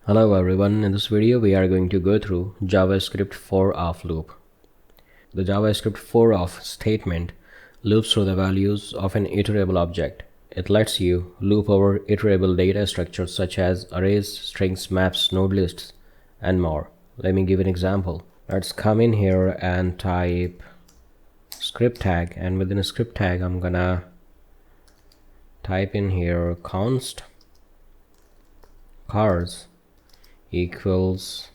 Hello everyone, in this video we are going to go through JavaScript for-of loop. The JavaScript for-of statement loops through the values of an iterable object. It lets you loop over iterable data structures such as arrays, strings, maps, node lists, and more. Let me give an example. Let's come in here and type script tag, and within a script tag I'm gonna type in here const cars equals,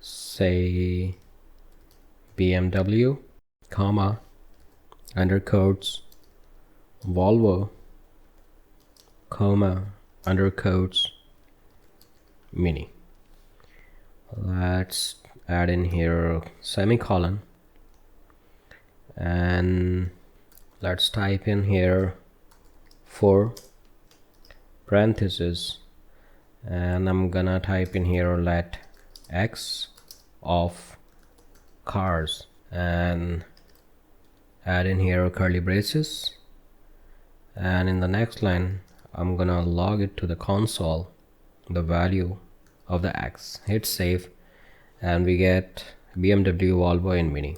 say, BMW, comma, undercodes, Volvo, comma, undercodes, Mini. Let's add in here semicolon, and let's type in here for parentheses, and I'm gonna type in here let x of cars and add in here curly braces, and in the next line I'm gonna log it to the console, the value of the x. Hit save and we get BMW, Volvo, and Mini.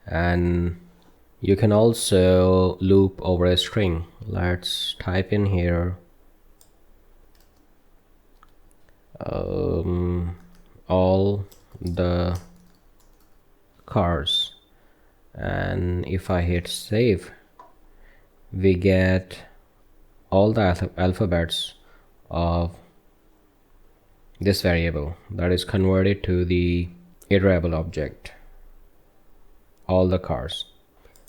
And you can also loop over a string. Let's type in here all the cars, and if I hit save we get all the alphabets of this variable that is converted to the iterable object, all the cars.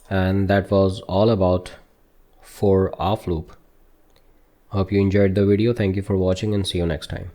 And that was all about for-of loop. Hope you enjoyed the video. Thank you for watching and see you next time.